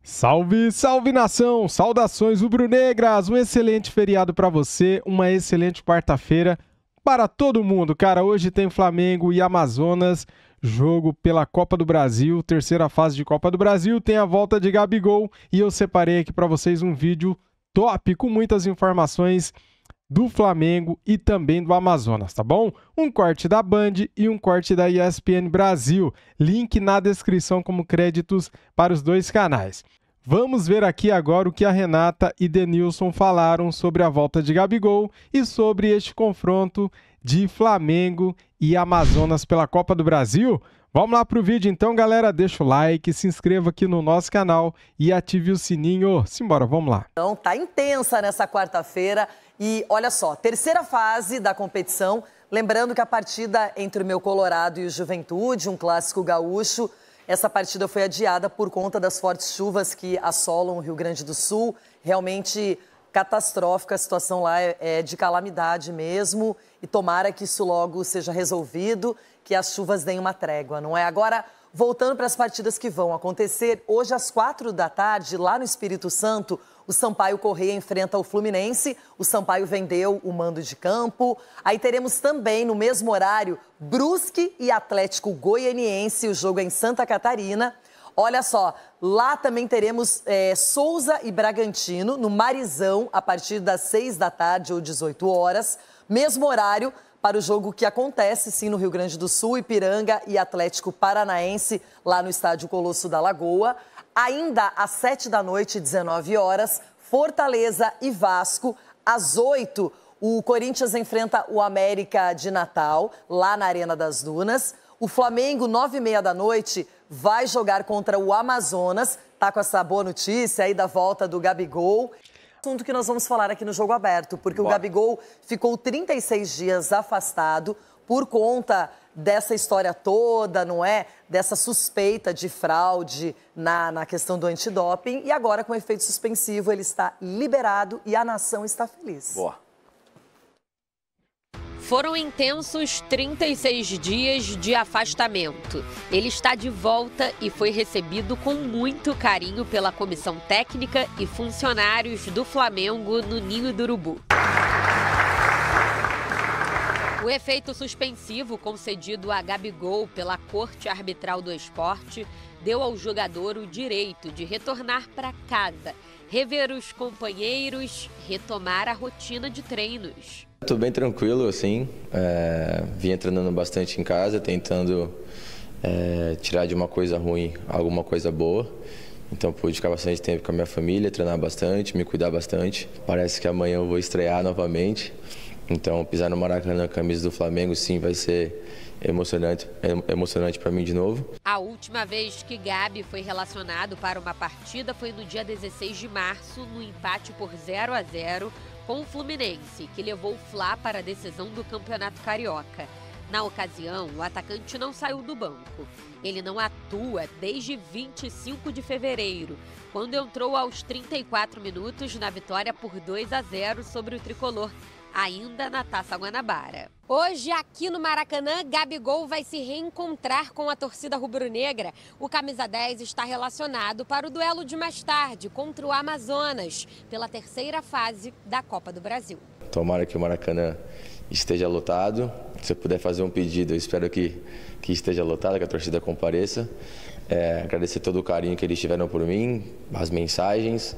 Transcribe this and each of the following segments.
Salve, salve nação! Saudações rubro-negras! Um excelente feriado para você, uma excelente quarta-feira para todo mundo. Cara, hoje tem Flamengo e Amazonas, jogo pela Copa do Brasil, terceira fase de Copa do Brasil, tem a volta de Gabigol e eu separei aqui para vocês um vídeo top com muitas informações do Flamengo e também do Amazonas, tá bom? Um corte da Band e um corte da ESPN Brasil. Link na descrição como créditos para os dois canais. Vamos ver aqui agora o que a Renata e Denilson falaram sobre a volta de Gabigol e sobre este confronto de Flamengo e Amazonas pela Copa do Brasil. Vamos lá pro vídeo então, galera. Deixa o like, se inscreva aqui no nosso canal e ative o sininho. Simbora, vamos lá. Então, tá intensa nessa quarta-feira e olha só, terceira fase da competição. Lembrando que a partida entre o meu Colorado e o Juventude, um clássico gaúcho, essa partida foi adiada por conta das fortes chuvas que assolam o Rio Grande do Sul. Realmente catastrófica, a situação lá é de calamidade mesmo. E tomara que isso logo seja resolvido, que as chuvas deem uma trégua, não é? Agora, voltando para as partidas que vão acontecer, hoje às 4h, lá no Espírito Santo, o Sampaio Corrêa enfrenta o Fluminense, o Sampaio vendeu o mando de campo. Aí teremos também, no mesmo horário, Brusque e Atlético Goianiense, o jogo é em Santa Catarina. Olha só, lá também teremos Souza e Bragantino, no Marizão, a partir das 6h ou 18h. Mesmo horário para o jogo que acontece, sim, no Rio Grande do Sul, Ipiranga e Atlético Paranaense, lá no Estádio Colosso da Lagoa. Ainda às 7h, 19h, Fortaleza e Vasco. Às 8h, o Corinthians enfrenta o América de Natal, lá na Arena das Dunas. O Flamengo, 9h30, vai jogar contra o Amazonas. Tá com essa boa notícia aí da volta do Gabigol. Assunto que nós vamos falar aqui no Jogo Aberto, porque o Gabigol ficou 36 dias afastado por conta dessa história toda, não é? Dessa suspeita de fraude na questão do antidoping. E agora, com efeito suspensivo, ele está liberado e a nação está feliz. Boa. Foram intensos 36 dias de afastamento. Ele está de volta e foi recebido com muito carinho pela comissão técnica e funcionários do Flamengo no Ninho do Urubu. O efeito suspensivo concedido a Gabigol pela Corte Arbitral do Esporte deu ao jogador o direito de retornar para casa, rever os companheiros, retomar a rotina de treinos. Estou bem tranquilo, assim, vim treinando bastante em casa, tentando tirar de uma coisa ruim alguma coisa boa. Então pude ficar bastante tempo com a minha família, treinar bastante, me cuidar bastante. Parece que amanhã eu vou estrear novamente. Então pisar no Maracanã, camisa do Flamengo, sim, vai ser emocionante para mim de novo. A última vez que Gabi foi relacionado para uma partida foi no dia 16 de março, no empate por 0-0 com o Fluminense, que levou o Fla para a decisão do Campeonato Carioca. Na ocasião, o atacante não saiu do banco. Ele não atua desde 25 de fevereiro, quando entrou aos 34 minutos na vitória por 2-0 sobre o tricolor, ainda na Taça Guanabara. Hoje, aqui no Maracanã, Gabigol vai se reencontrar com a torcida rubro-negra. O camisa 10 está relacionado para o duelo de mais tarde contra o Amazonas, pela terceira fase da Copa do Brasil. Tomara que o Maracanã esteja lotado. Se eu puder fazer um pedido, eu espero que esteja lotado, que a torcida compareça. Agradecer todo o carinho que eles tiveram por mim, as mensagens,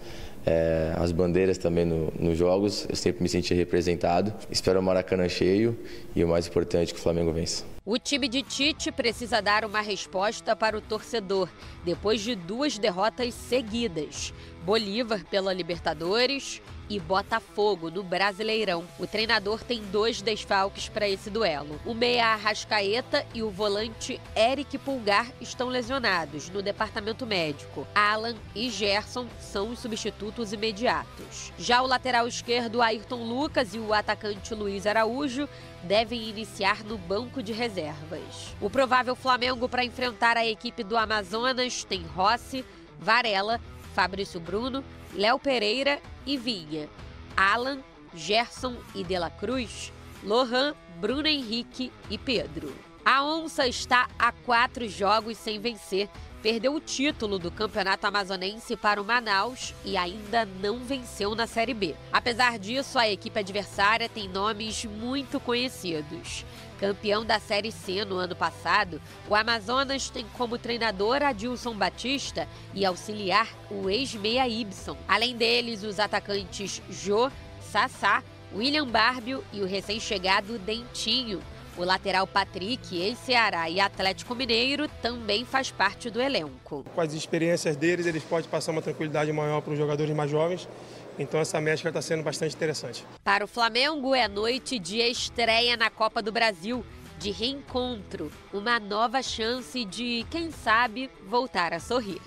as bandeiras também nos jogos. Eu sempre me senti representado. Espero o Maracanã cheio e o mais importante, que o Flamengo vença. O time de Tite precisa dar uma resposta para o torcedor, depois de 2 derrotas seguidas. Bolívar pela Libertadores e Botafogo no Brasileirão. O treinador tem 2 desfalques para esse duelo. O meia Arrascaeta e o volante Eric Pulgar estão lesionados no departamento médico. Alan e Gerson são os substitutos imediatos. Já o lateral esquerdo Ayrton Lucas e o atacante Luiz Araújo devem iniciar no banco de reservas. O provável Flamengo para enfrentar a equipe do Amazonas tem Rossi, Varela, Fabrício Bruno, Léo Pereira e Vinha, Alan, Gerson e De La Cruz, Lohan, Bruno Henrique e Pedro. A Onça está a 4 jogos sem vencer, perdeu o título do Campeonato Amazonense para o Manaus e ainda não venceu na Série B. Apesar disso, a equipe adversária tem nomes muito conhecidos. Campeão da Série C no ano passado, o Amazonas tem como treinador Adilson Batista e auxiliar o ex-meia Ibson. Além deles, os atacantes Jô, Sassá, William Barbio e o recém-chegado Dentinho. O lateral Patrick, ex-Ceará e Atlético Mineiro, também faz parte do elenco. Com as experiências deles, eles podem passar uma tranquilidade maior para os jogadores mais jovens. Então essa mescla está sendo bastante interessante. Para o Flamengo, é noite de estreia na Copa do Brasil, de reencontro, uma nova chance de, quem sabe, voltar a sorrir.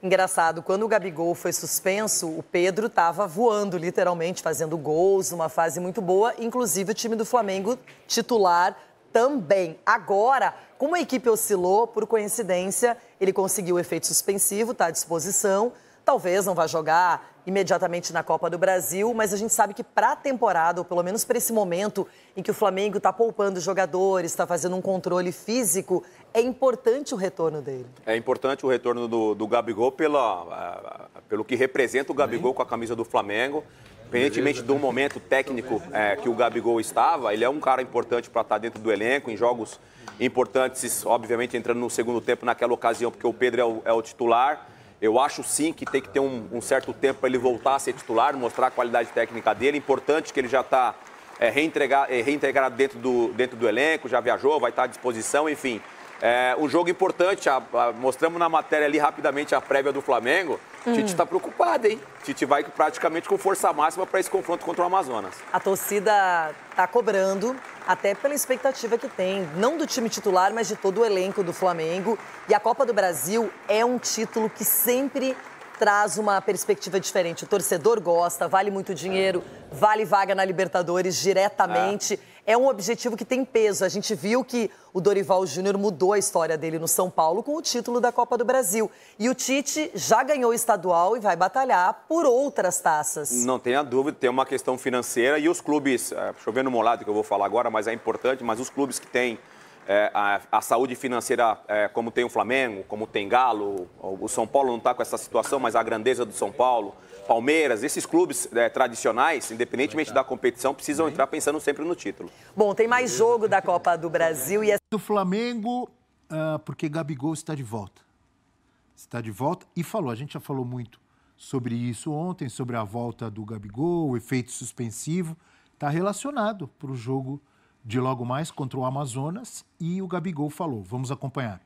Engraçado, quando o Gabigol foi suspenso, o Pedro estava voando, literalmente, fazendo gols, numa fase muito boa, inclusive o time do Flamengo titular também. Agora, como a equipe oscilou, por coincidência, ele conseguiu o efeito suspensivo, está à disposição. Talvez não vá jogar imediatamente na Copa do Brasil, mas a gente sabe que para a temporada, ou pelo menos para esse momento em que o Flamengo está poupando jogadores, está fazendo um controle físico, é importante o retorno dele. É importante o retorno do Gabigol pelo que representa o Gabigol com a camisa do Flamengo. Independentemente do momento técnico que o Gabigol estava, ele é um cara importante para estar dentro do elenco, em jogos importantes, obviamente entrando no segundo tempo naquela ocasião, porque o Pedro é o titular. Eu acho sim que tem que ter um certo tempo para ele voltar a ser titular, mostrar a qualidade técnica dele. Importante que ele já está reintegrado dentro do elenco, já viajou, vai estar à disposição, enfim. Um jogo importante, mostramos na matéria ali rapidamente a prévia do Flamengo. Tite está preocupado, hein? Tite vai praticamente com força máxima para esse confronto contra o Amazonas. A torcida está cobrando, até pela expectativa que tem, não do time titular, mas de todo o elenco do Flamengo. E a Copa do Brasil é um título que sempre traz uma perspectiva diferente. O torcedor gosta, vale muito dinheiro, vale vaga na Libertadores diretamente. É um objetivo que tem peso. A gente viu que o Dorival Júnior mudou a história dele no São Paulo com o título da Copa do Brasil. E o Tite já ganhou o estadual e vai batalhar por outras taças. Não tenha dúvida, tem uma questão financeira e os clubes, chovendo molhado que eu vou falar agora, mas é importante, mas os clubes que têm a saúde financeira, como tem o Flamengo, como tem Galo, o São Paulo não está com essa situação, mas a grandeza do São Paulo, Palmeiras, esses clubes tradicionais, independentemente da competição, precisam entrar pensando sempre no título. Bom, tem mais jogo da Copa do Brasil e do Flamengo, porque Gabigol está de volta. Está de volta e a gente já falou muito sobre isso ontem, sobre a volta do Gabigol, o efeito suspensivo, está relacionado para o jogo de logo mais contra o Amazonas e o Gabigol falou. Vamos acompanhar.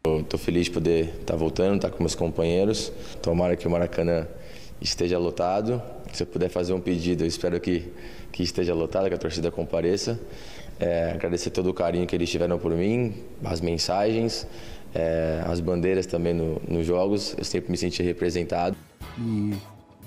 Estou feliz de poder estar voltando, estar com meus companheiros. Tomara que o Maracanã esteja lotado. Se eu puder fazer um pedido, eu espero que esteja lotado, que a torcida compareça. Agradecer todo o carinho que eles tiveram por mim, as mensagens, as bandeiras também nos jogos. Eu sempre me senti representado. E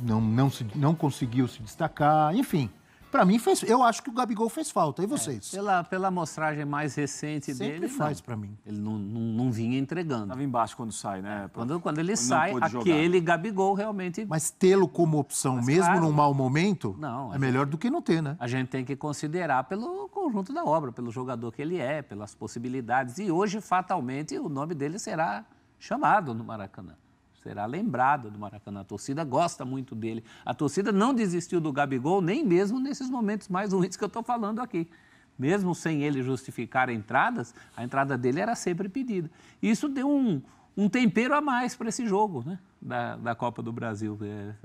não conseguiu se destacar, enfim. Para mim, eu acho que o Gabigol fez falta. E vocês? Pela amostragem mais recente dele, faz para mim. Ele não vinha entregando. Estava embaixo quando sai, né? Quando ele sai, aquele Gabigol realmente... Mas tê-lo como opção, mesmo claro, num mau momento, é melhor do que não ter, né? A gente tem que considerar pelo conjunto da obra, pelo jogador que ele é, pelas possibilidades. E hoje, fatalmente, o nome dele será chamado no Maracanã. Será lembrado do Maracanã. A torcida gosta muito dele. A torcida não desistiu do Gabigol, nem mesmo nesses momentos mais ruins que eu estou falando aqui. Mesmo sem ele justificar entradas, a entrada dele era sempre pedida. E isso deu um tempero a mais para esse jogo, né? Da Copa do Brasil.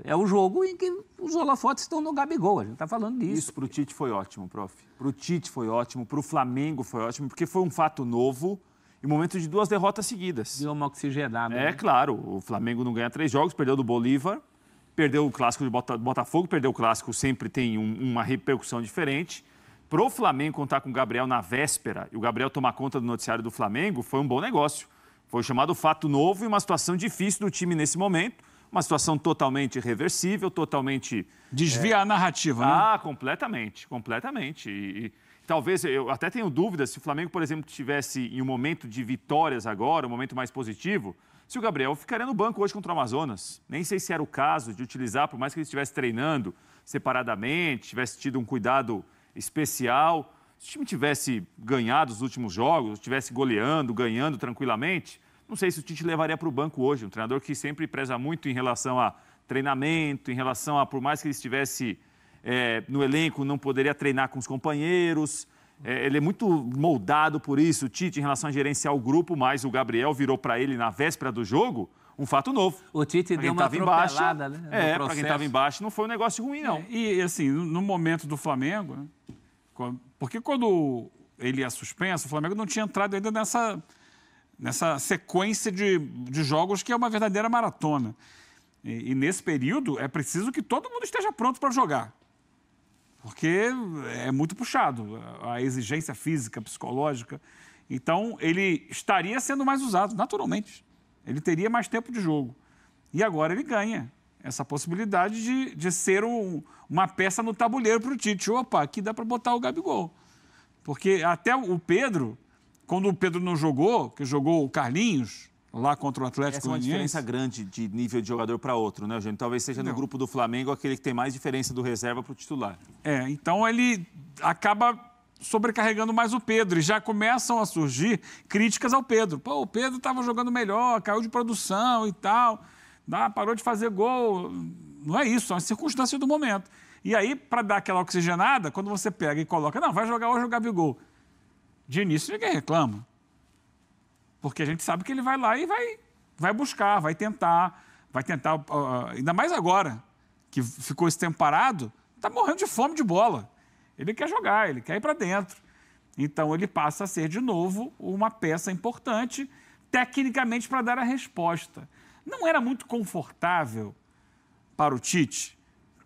É o jogo em que os holofotes estão no Gabigol. A gente está falando disso. Isso para o Tite foi ótimo, prof. Para o Tite foi ótimo, para o Flamengo foi ótimo, porque foi um fato novo. Em momento de 2 derrotas seguidas. Deu uma oxigenada. Né? Claro, o Flamengo não ganha 3 jogos, perdeu do Bolívar, perdeu o clássico de Botafogo, perdeu o clássico, sempre tem uma repercussão diferente. Pro Flamengo contar com o Gabriel na véspera e o Gabriel tomar conta do noticiário do Flamengo foi um bom negócio. Foi chamado fato novo e uma situação difícil do time nesse momento, uma situação totalmente irreversível, totalmente... Desviar a narrativa, né? Completamente. E talvez, eu até tenho dúvidas, se o Flamengo, por exemplo, estivesse em um momento de vitórias agora, um momento mais positivo, se o Gabriel ficaria no banco hoje contra o Amazonas. Nem sei se era o caso de utilizar, por mais que ele estivesse treinando separadamente, tivesse tido um cuidado especial. Se o time tivesse ganhado os últimos jogos, estivesse goleando, ganhando tranquilamente, não sei se o Tite levaria para o banco hoje. Um treinador que sempre preza muito em relação a treinamento, em relação a, por mais que ele estivesse no elenco, não poderia treinar com os companheiros. Ele é muito moldado por isso, o Tite, em relação a gerenciar o grupo, mas o Gabriel virou para ele na véspera do jogo um fato novo. O Tite deu uma atropelada, né? Para quem estava embaixo, não foi um negócio ruim, não. E assim, no momento do Flamengo, né? Porque quando ele ia suspenso, o Flamengo não tinha entrado ainda nessa sequência de jogos que é uma verdadeira maratona. E nesse período é preciso que todo mundo esteja pronto para jogar. Porque é muito puxado, a exigência física, psicológica. Então, ele estaria sendo mais usado, naturalmente. Ele teria mais tempo de jogo. E agora ele ganha essa possibilidade de ser uma peça no tabuleiro para o Tite. Opa, aqui dá para botar o Gabigol. Porque até o Pedro, quando o Pedro não jogou, que jogou o Carlinhos lá contra o Atlético Goianiense. Essa é uma diferença grande de nível de jogador para outro, né, Eugênio? Talvez seja no grupo do Flamengo aquele que tem mais diferença do reserva para o titular. Então ele acaba sobrecarregando mais o Pedro e já começam a surgir críticas ao Pedro. Pô, o Pedro estava jogando melhor, caiu de produção e tal, parou de fazer gol. Não é isso, é uma circunstância do momento. E aí, para dar aquela oxigenada, quando você pega e coloca, não, vai jogar hoje o Gabigol. De início, ninguém reclama. Porque a gente sabe que ele vai lá e vai buscar, vai tentar, ainda mais agora, que ficou esse tempo parado, está morrendo de fome de bola. Ele quer jogar, ele quer ir para dentro. Então, ele passa a ser, de novo, uma peça importante, tecnicamente, para dar a resposta. Não era muito confortável para o Tite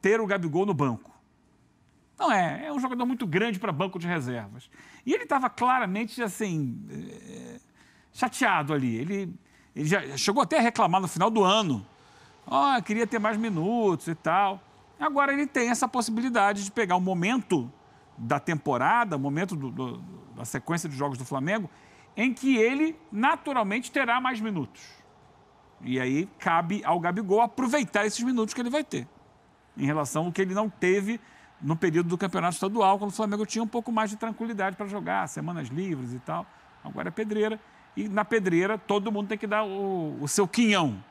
ter o Gabigol no banco. Não é um jogador muito grande para banco de reservas. E ele estava claramente, assim, chateado ali. Ele já chegou até a reclamar no final do ano. Queria ter mais minutos e tal. Agora ele tem essa possibilidade de pegar o momento da temporada, o momento da sequência de jogos do Flamengo, em que ele naturalmente terá mais minutos. E aí cabe ao Gabigol aproveitar esses minutos que ele vai ter, em relação ao que ele não teve no período do Campeonato Estadual, quando o Flamengo tinha um pouco mais de tranquilidade para jogar, semanas livres e tal. Agora é pedreira. E na pedreira, todo mundo tem que dar o seu quinhão.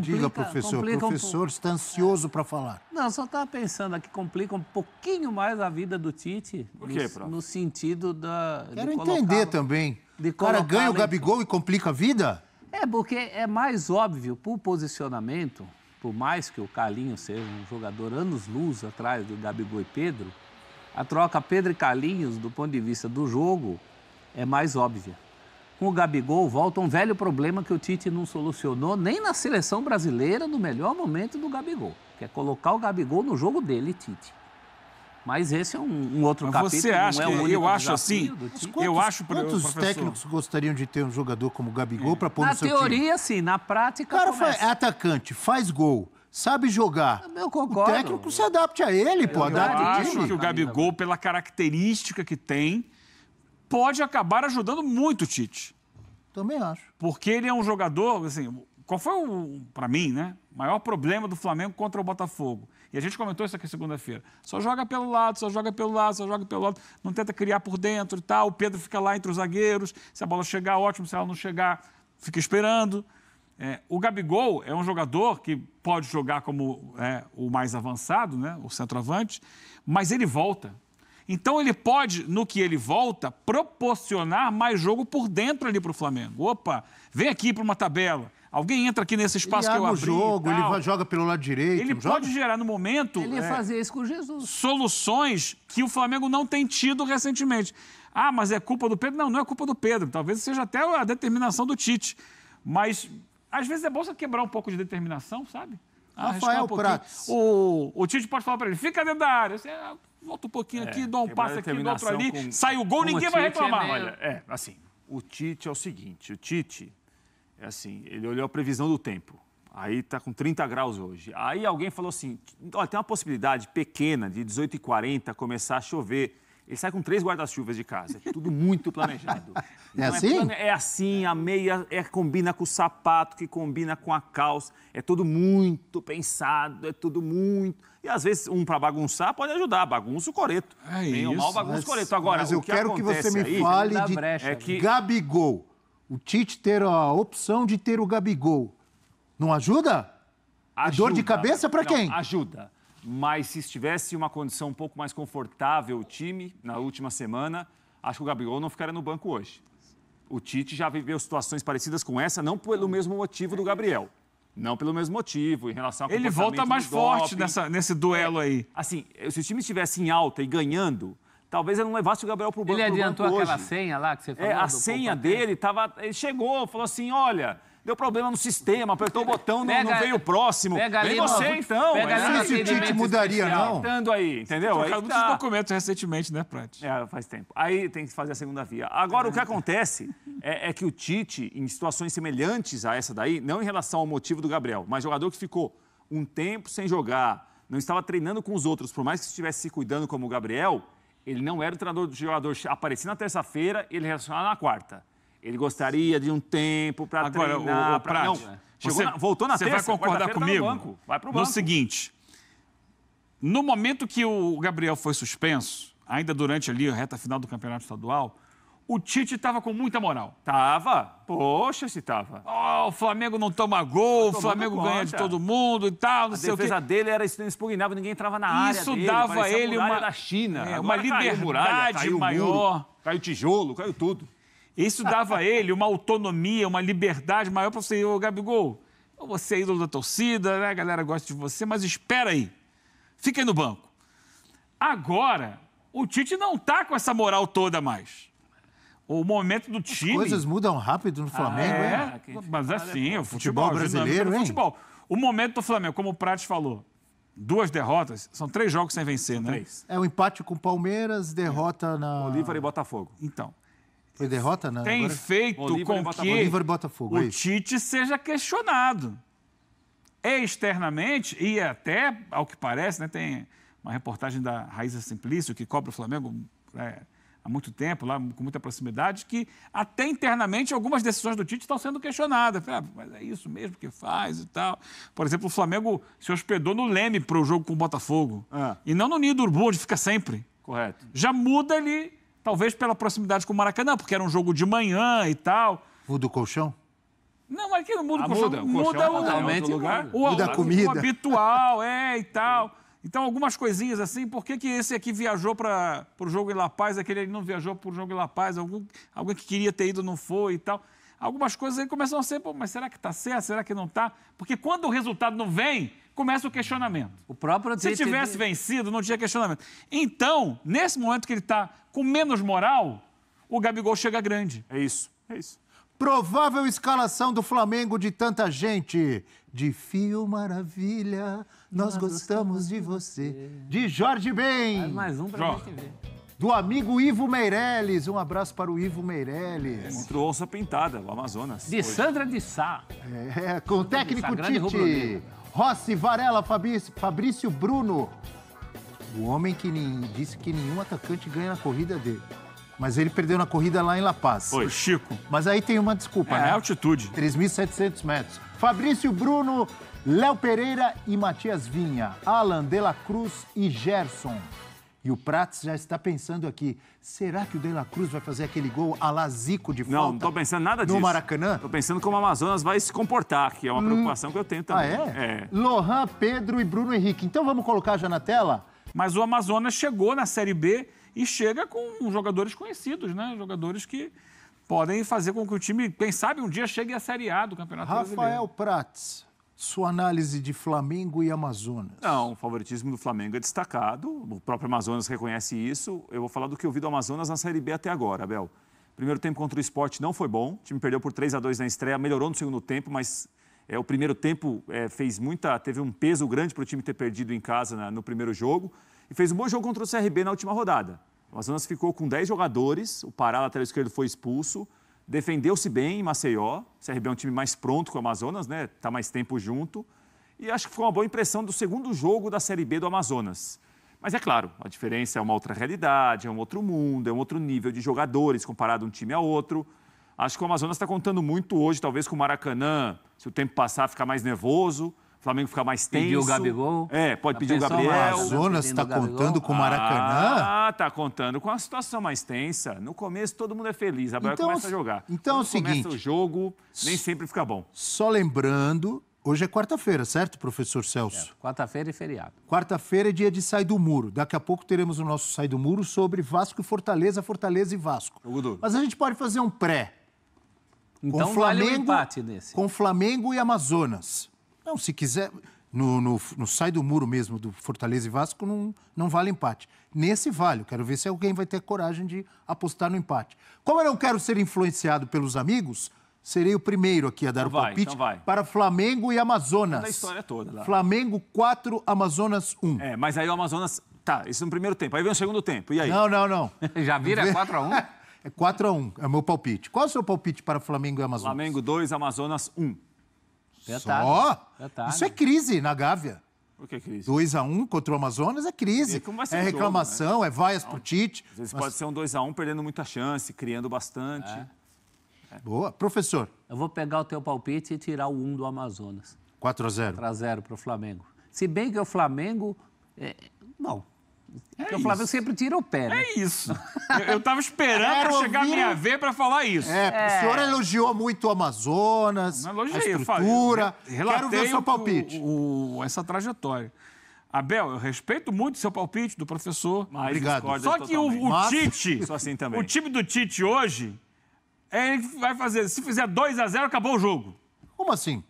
Diga, professor. O professor está ansioso para falar. Não, só estava pensando aqui, complica um pouquinho mais a vida do Tite. Por quê, no sentido Quero entender também. O cara ganha o Gabigol e complica a vida? Porque é mais óbvio, por posicionamento, por mais que o Carlinhos seja um jogador anos-luz atrás do Gabigol e Pedro, a troca Pedro e Carlinhos, do ponto de vista do jogo, é mais óbvia. Com o Gabigol, volta um velho problema que o Tite não solucionou nem na seleção brasileira no melhor momento do Gabigol, que é colocar o Gabigol no jogo dele, Tite. Mas esse é um outro capítulo. Você acha que eu acho assim? Quantos técnicos gostariam de ter um jogador como o Gabigol para pôr no seu time? Na teoria, sim. Na prática, o cara é atacante, faz gol, sabe jogar. Eu concordo. O técnico se adapte a ele, pô. Eu acho que o Gabigol, pela característica que tem, pode acabar ajudando muito o Tite. Também acho. Porque ele é um jogador, assim, qual foi, para mim, né, maior problema do Flamengo contra o Botafogo? E a gente comentou isso aqui segunda-feira. Só joga pelo lado, não tenta criar por dentro e tal. O Pedro fica lá entre os zagueiros. Se a bola chegar, ótimo. Se ela não chegar, fica esperando. O Gabigol é um jogador que pode jogar como o mais avançado, né, o centroavante, mas ele volta. Então, ele pode, no que ele volta, proporcionar mais jogo por dentro ali para o Flamengo. Opa, vem aqui para uma tabela. Alguém entra aqui nesse espaço que eu abri. Ele joga pelo lado direito. Ele pode gerar, no momento, ele fazia isso com Jesus. Soluções que o Flamengo não tem tido recentemente. Mas é culpa do Pedro? Não, não é culpa do Pedro. Talvez seja até a determinação do Tite. Mas, às vezes, é bom você quebrar um pouco de determinação, sabe? Rafael Prats. O Tite pode falar para ele, fica dentro da área. Você volta um pouquinho aqui, dá um passe aqui, dá outro ali, sai o gol, ninguém vai reclamar. Olha, assim, o Tite é o seguinte, o Tite, ele olhou a previsão do tempo, aí tá com 30 graus hoje. Aí alguém falou assim, olha, tem uma possibilidade pequena de 18h40 começar a chover. Ele sai com 3 guarda-chuvas de casa, é tudo muito planejado. Assim? É assim, a meia combina com o sapato, que combina com a calça, é tudo muito pensado, é tudo muito... E às vezes para bagunçar pode ajudar, bagunça o coreto. Bem ou mal bagunça o coreto. Agora, mas eu quero que você me fale de Gabigol. o Tite ter a opção de ter o Gabigol, não ajuda? É dor de cabeça para quem? Ajuda. Mas se estivesse uma condição um pouco mais confortável o time na última semana, acho que o Gabigol não ficaria no banco hoje. O Tite já viveu situações parecidas com essa, não pelo mesmo motivo do Gabriel. Não pelo mesmo motivo, em relação ao Ele volta mais forte nesse duelo aí. Assim, se o time estivesse em alta e ganhando, talvez ele não levasse o Gabriel para o banco. Ele adiantou aquela senha lá que você falou? A senha dele estava... Ele chegou, falou assim, olha... Deu problema no sistema, apertou o botão, não veio o próximo. Vem você, então. Não sei se o Tite mudaria, não. Aí, entendeu? Trocaram muitos documentos recentemente, né, Prat? Faz tempo. Aí tem que fazer a segunda via. Agora, o que acontece é que o Tite, em situações semelhantes a essa daí, não em relação ao motivo do Gabriel, mas jogador que ficou um tempo sem jogar, não estava treinando com os outros, por mais que estivesse se cuidando como o Gabriel, ele não era o treinador do jogador aparecer na terça-feira e ele relacionar na quarta. Ele gostaria de um tempo para treinar. O Prat, voltou na terça. Você vai concordar comigo? Vai pro banco. No seguinte, no momento que o Gabriel foi suspenso, ainda durante ali a reta final do Campeonato Estadual, o Tite estava com muita moral. Tava? Poxa, se tava. O Flamengo não toma gol, o Flamengo ganha de todo mundo e tal, não sei o quê. A defesa dele era inexpugnável, ninguém entrava na área dele. Isso dava a ele da China. Uma liberdade maior. Caiu tijolo, caiu tudo. Isso dava a ele uma autonomia, uma liberdade maior para você ir, ô Gabigol, você é ídolo da torcida, né? A galera gosta de você, mas espera aí, fica aí no banco. Agora, o Tite não tá com essa moral toda mais. O momento do time... As coisas mudam rápido no Flamengo, mas assim, o futebol brasileiro, hein? O momento do Flamengo, como o Prat falou, 2 derrotas, são 3 jogos sem vencer, né? 3. É o empate com o Palmeiras, derrota na... Bolívar e Botafogo. Então... Foi derrota, né? Tem feito Bolívar com que Bolívar e Botafogo, o Tite seja questionado. Externamente, e até, ao que parece, né, tem uma reportagem da Raíssa Simplício, que cobre o Flamengo há muito tempo, lá com muita proximidade, que até internamente algumas decisões do Tite estão sendo questionadas. Mas é isso mesmo que faz e tal. Por exemplo, o Flamengo se hospedou no Leme para o jogo com o Botafogo. E não no Ninho do Urubu, onde fica sempre. Correto. Já muda ali... Talvez pela proximidade com o Maracanã, porque era um jogo de manhã e tal. Muda o colchão? Não, mas aqui não muda o colchão. Muda o lugar. Muda a comida. O habitual, e tal. Então, algumas coisinhas assim. Por que esse aqui viajou para o jogo em La Paz, aquele ali não viajou para o jogo em La Paz? Alguém que queria ter ido não foi e tal. Algumas coisas aí começam a ser, mas será que está certo? Será que não está? Porque quando o resultado não vem, começa o questionamento. O próprio Se tivesse vencido, não tinha questionamento. Então, nesse momento que ele está com menos moral, o Gabigol chega grande. É isso. Provável escalação do Flamengo de tanta gente. De Fio Maravilha, nós gostamos de você. De Jorge Ben. Mais um pra gente ver. Do amigo Ivo Meirelles. Um abraço para o Ivo Meirelles. Contra o Onça Pintada, o Amazonas. De Sandra de Sá. Com o técnico Tite. Rossi, Varela, Fabrício Bruno. O homem que disse que nenhum atacante ganha na corrida dele. Mas ele perdeu na corrida lá em La Paz. Foi, Chico. Mas aí tem uma desculpa, né? É altitude. 3.700 metros. Fabrício Bruno, Léo Pereira e Matias Vinha. Alan, De La Cruz e Gerson. E o Prats já está pensando aqui, será que o De La Cruz vai fazer aquele gol a la Zico de falta? Não estou pensando nada disso. No Maracanã? Estou pensando como o Amazonas vai se comportar, que é uma preocupação que eu tenho também. Lohan, Pedro e Bruno Henrique. Então vamos colocar já na tela? Mas o Amazonas chegou na Série B e chega com jogadores conhecidos, né? Jogadores que podem fazer com que o time, quem sabe, um dia chegue à Série A do Campeonato Brasileiro. Rafael Prats, sua análise de Flamengo e Amazonas. Não, o favoritismo do Flamengo é destacado, o próprio Amazonas reconhece isso. Eu vou falar do que eu vi do Amazonas na Série B até agora, Abel. Primeiro tempo contra o Sport não foi bom, o time perdeu por 3-2 na estreia, melhorou no segundo tempo, mas o primeiro tempo teve um peso grande para o time ter perdido em casa no primeiro jogo e fez um bom jogo contra o CRB na última rodada. O Amazonas ficou com 10 jogadores, o Pará, lateral esquerdo, foi expulso, defendeu-se bem em Maceió, o CRB é um time mais pronto que o Amazonas, né? Está mais tempo junto, e acho que foi uma boa impressão do segundo jogo da Série B do Amazonas. Mas é claro, a diferença é uma outra realidade, é um outro mundo, é um outro nível de jogadores comparado um time a outro. Acho que o Amazonas está contando muito hoje, talvez com o Maracanã, se o tempo passar, ficar mais nervoso. O Flamengo fica mais tenso. Pedir o Gabigol. Pode pedir o Gabriel. O Amazonas está contando com o Maracanã? Tá contando com a situação mais tensa. No começo todo mundo é feliz, a bola Então, começa a jogar. Então é o seguinte... Começa o jogo, nem sempre fica bom. Só lembrando, hoje é quarta-feira, certo, professor Celso? Quarta-feira e feriado. Quarta-feira é dia de Sai do Muro. Daqui a pouco teremos o nosso Sai do Muro sobre Vasco e Fortaleza, Fortaleza e Vasco. Mas a gente pode fazer um pré. Então vale um empate nesse. Com Flamengo e Amazonas. Não, se quiser, no Sai do Muro mesmo, do Fortaleza e Vasco, não vale empate. Nesse vale, quero ver se alguém vai ter coragem de apostar no empate. Como eu não quero ser influenciado pelos amigos, serei o primeiro aqui a dar o palpite para Flamengo e Amazonas. Da história toda. Lá. Flamengo 4, Amazonas 1. Mas aí o Amazonas... Tá, isso no primeiro tempo. Aí vem o segundo tempo. E aí? Não. Já vira 4-1? É 4-1, é o meu palpite. Qual é o seu palpite para Flamengo e Amazonas? Flamengo 2, Amazonas 1. Só? Isso é crise na Gávea. Por que crise? 2-1 contra o Amazonas é crise. É reclamação, jogo, né? É vaias pro Tite. Às vezes pode ser um 2-1 perdendo muita chance, criando bastante. Boa. Professor? Eu vou pegar o teu palpite e tirar o 1 do Amazonas. 4-0. 4-0 para o Flamengo. Se bem que o Flamengo... Não. Porque o Flamengo sempre tira o pé, né? É isso. Eu tava esperando chegar a minha vez para falar isso. O senhor elogiou muito o Amazonas, a estrutura. Quero ver o seu palpite. Essa trajetória. Abel, eu respeito muito o seu palpite do professor. Obrigado. Só que o Tite, assim também. O time do Tite hoje, ele vai fazer, se fizer 2-0, acabou o jogo. Como assim?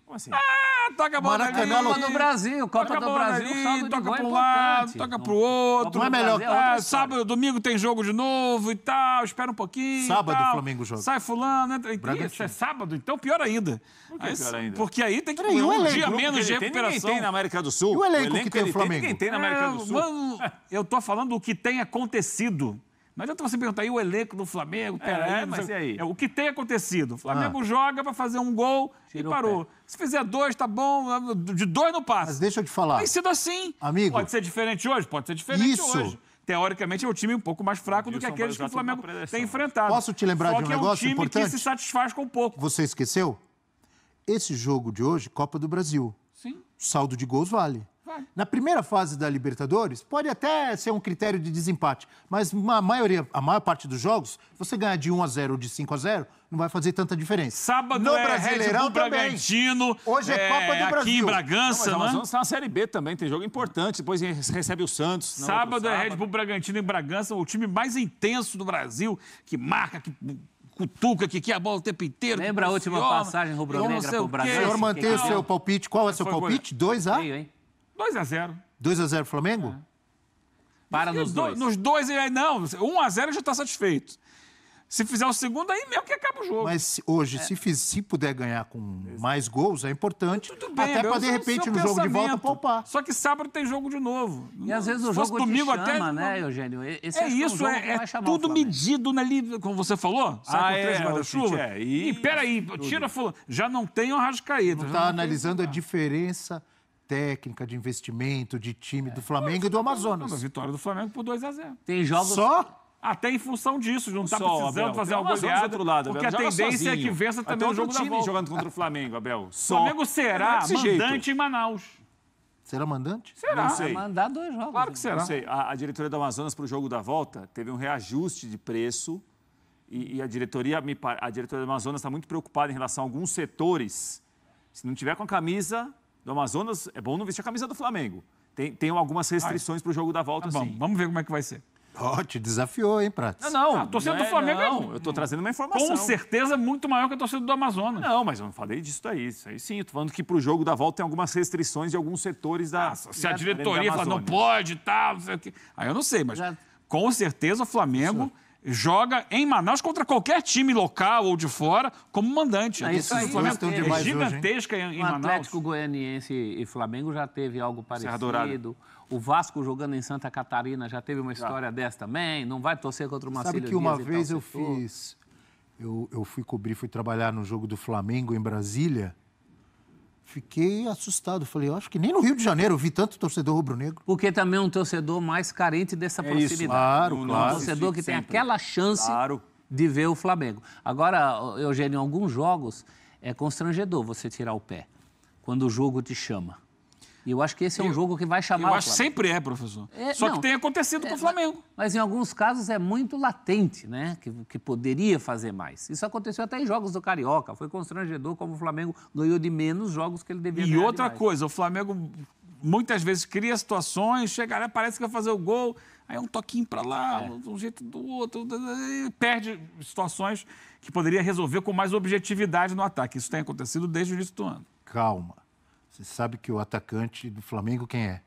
Toca a bola Maracanã, ali. Copa do Brasil, Copa do Brasil, saldo de toca gol é para um lado, importante. toca para o outro. Não é melhor. Sábado, domingo tem jogo de novo e tal, espera um pouquinho. Sábado o Flamengo joga. Sai fulano, entra. Isso é sábado, então pior ainda. Por que pior ainda? Porque aí tem que Peraí, um elenco, dia menos de recuperação. Ninguém tem na América do Sul. E o elenco que tem o Flamengo? Ninguém tem na América do Sul. Mano, eu tô falando do que tem acontecido. Não adianta você perguntar, e o elenco do Flamengo? Mas e aí? O que tem acontecido? O Flamengo joga para fazer um gol e parou. Se fizer 2, tá bom. De 2 não passa. Mas deixa eu te falar. Tem sido assim. Amigo. Pode ser diferente hoje? Pode ser diferente hoje. Teoricamente, é um time um pouco mais fraco do que aqueles que o Flamengo tem enfrentado. Posso te lembrar de um negócio importante? É um time que se satisfaz com pouco. Você esqueceu? Esse jogo de hoje, Copa do Brasil. Sim. Saldo de gols vale. Na primeira fase da Libertadores, pode até ser um critério de desempate, mas a maior parte dos jogos, você ganhar de 1-0 ou de 5-0, não vai fazer tanta diferença. Sábado no Brasileirão Red Bull Bragantino. Hoje é Copa do Brasil. Aqui em Bragança, não, mas né? Amazonas tá na Série B também, tem jogo importante, depois recebe o Santos. Sábado é Red Bull Bragantino em Bragança, o time mais intenso do Brasil, que marca, que cutuca, que quer a bola o tempo inteiro. Lembra a última passagem rubro-negra pro Bragança? O senhor mantém o seu palpite. Qual é o seu palpite? 2-0? 2-0. 2-0 Flamengo? Para nos dois. Nos dois, não. 1-0 já está satisfeito. Se fizer o segundo, aí mesmo que acaba o jogo. Mas hoje, se puder ganhar com mais gols, é importante. Tudo bem, até para, de repente, no jogo de volta, poupar. Só que sábado tem jogo de novo. E às vezes o jogo domingo te chama, né, Eugênio? Esse é tudo medido ali, como você falou. Sai com 3 guarda-chuva. E peraí, tira fulano. Já não tem o Arrascaeta. Não está analisando a diferença técnica de investimento, de time do Flamengo e do Amazonas. A vitória do Flamengo por 2-0. Tem jogos... Só? Até em função disso, não está precisando fazer uma goleada, porque a tendência é que vença também o jogo da volta. Jogando contra o Flamengo, Abel. O Flamengo será mandante em Manaus. Será mandante? Será. Não sei. Vai mandar 2 jogos. Claro que será. Não sei. A diretoria do Amazonas para o jogo da volta teve um reajuste de preço e a diretoria do Amazonas está muito preocupada em relação a alguns setores. Se não tiver com a camisa do Amazonas, é bom não vestir a camisa do Flamengo. Tem algumas restrições para o jogo da volta, sim. Vamos ver como é que vai ser. Te desafiou, hein, Prates? Não, a torcida do Flamengo não, eu estou trazendo uma informação. Com certeza muito maior que a torcida do Amazonas. Não, mas eu não falei disso daí. Isso aí sim, eu tô falando que pro jogo da volta tem algumas restrições de alguns setores da... Se a diretoria fala, não pode e tal, não sei o quê. Aí eu não sei, mas com certeza o Flamengo joga em Manaus contra qualquer time local ou de fora como mandante. Isso aí, o Flamengo é gigantesca em Manaus. O Atlético Goianiense e Flamengo já teve algo parecido. O Vasco jogando em Santa Catarina já teve uma história dessa também. Não vai torcer contra o Marcílio Dias. Sabe que uma vez eu fiz... Eu fui trabalhar no jogo do Flamengo em Brasília. Fiquei assustado. Falei, eu acho que nem no Rio de Janeiro eu vi tanto torcedor rubro-negro. Porque também é um torcedor mais carente dessa proximidade. Claro. Um torcedor que tem aquela chance de ver o Flamengo. Agora, Eugênio, em alguns jogos é constrangedor você tirar o pé quando o jogo te chama. E eu acho que esse é um jogo que vai chamar Eu o acho que Flamengo. sempre é, professor. Só que tem acontecido com o Flamengo. Mas em alguns casos é muito latente, né? Que poderia fazer mais. Isso aconteceu até em jogos do Carioca. Foi constrangedor como o Flamengo ganhou de menos jogos que ele devia ganhar. E outra demais. coisa, o Flamengo muitas vezes cria situações, chega lá, parece que vai fazer o gol, aí um toquinho para lá, um jeito do outro, e perde situações que poderia resolver com mais objetividade no ataque. Isso tem acontecido desde o início do ano. Calma. Você sabe que o atacante do Flamengo quem é?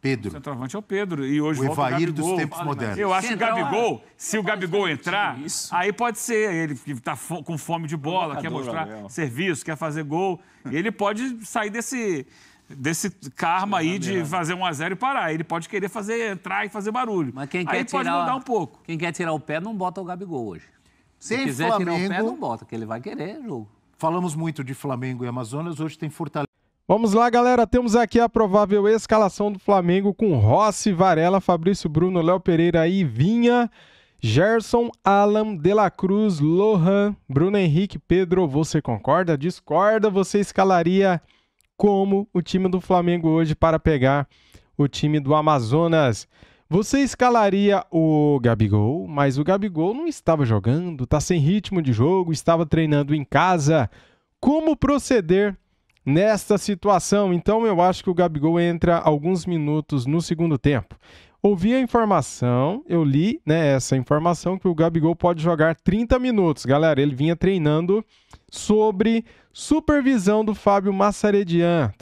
Pedro. O centroavante é o Pedro. E hoje O volta o Evair Gabigol. dos tempos modernos. Eu acho que o Central, Gabigol, se o Gabigol entrar, aí pode ser ele que está com fome de bola, quer mostrar serviço, quer fazer gol. Ele pode sair desse karma aí de fazer 1-0 e parar. Ele pode querer entrar e fazer barulho. Mas quem aí quer pode tirar, mudar um pouco. Quem quer tirar o pé não bota o Gabigol hoje. Se Tem quiser tirar o pé, Flamengo. não bota, que ele vai querer jogo. Falamos muito de Flamengo e Amazonas, hoje tem Fortaleza. Vamos lá, galera. Temos aqui a provável escalação do Flamengo com Rossi, Varela, Fabrício Bruno, Léo Pereira e Vinha, Gerson, Alan, De La Cruz, Lohan, Bruno Henrique, Pedro. Você concorda? Discorda? Você escalaria como o time do Flamengo hoje para pegar o time do Amazonas? Você escalaria o Gabigol, mas o Gabigol não estava jogando, está sem ritmo de jogo, estava treinando em casa. Como proceder nesta situação? Então eu acho que o Gabigol entra alguns minutos no segundo tempo. Ouvi a informação, eu li essa informação que o Gabigol pode jogar 30 minutos. Galera, ele vinha treinando sobre supervisão do Fábio Massaredian,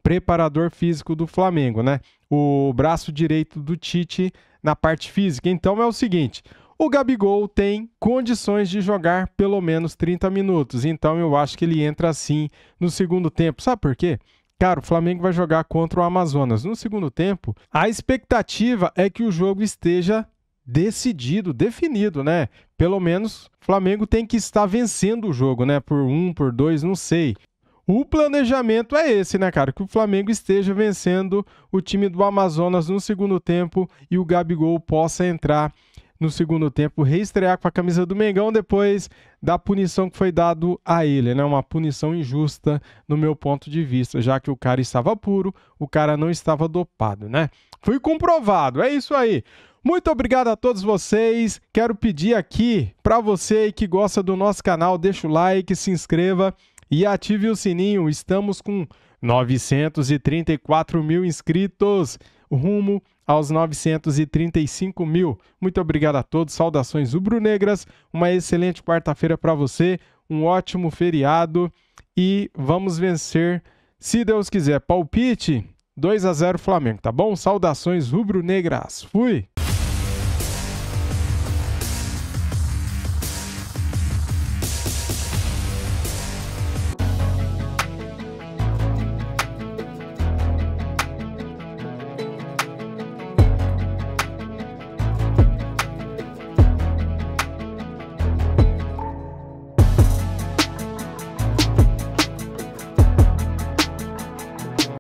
preparador físico do Flamengo, né? O braço direito do Tite na parte física. Então é o seguinte, o Gabigol tem condições de jogar pelo menos 30 minutos. Então eu acho que ele entra assim no segundo tempo. Sabe por quê? Cara, o Flamengo vai jogar contra o Amazonas. No segundo tempo, a expectativa é que o jogo esteja decidido, definido, né? Pelo menos o Flamengo tem que estar vencendo o jogo, né? Por 1, por 2, não sei. O planejamento é esse, né, cara? Que o Flamengo esteja vencendo o time do Amazonas no segundo tempo e o Gabigol possa entrar no segundo tempo, reestrear com a camisa do Mengão depois da punição que foi dado a ele, né? Uma punição injusta no meu ponto de vista, já que o cara estava puro, o cara não estava dopado, né? Foi comprovado, é isso aí. Muito obrigado a todos vocês. Quero pedir aqui para você que gosta do nosso canal, deixa o like, se inscreva e ative o sininho. Estamos com 934 mil inscritos, rumo aos 935 mil. Muito obrigado a todos, saudações rubro-negras, uma excelente quarta-feira para você, um ótimo feriado e vamos vencer, se Deus quiser. Palpite 2-0 Flamengo, tá bom? Saudações rubro-negras, fui!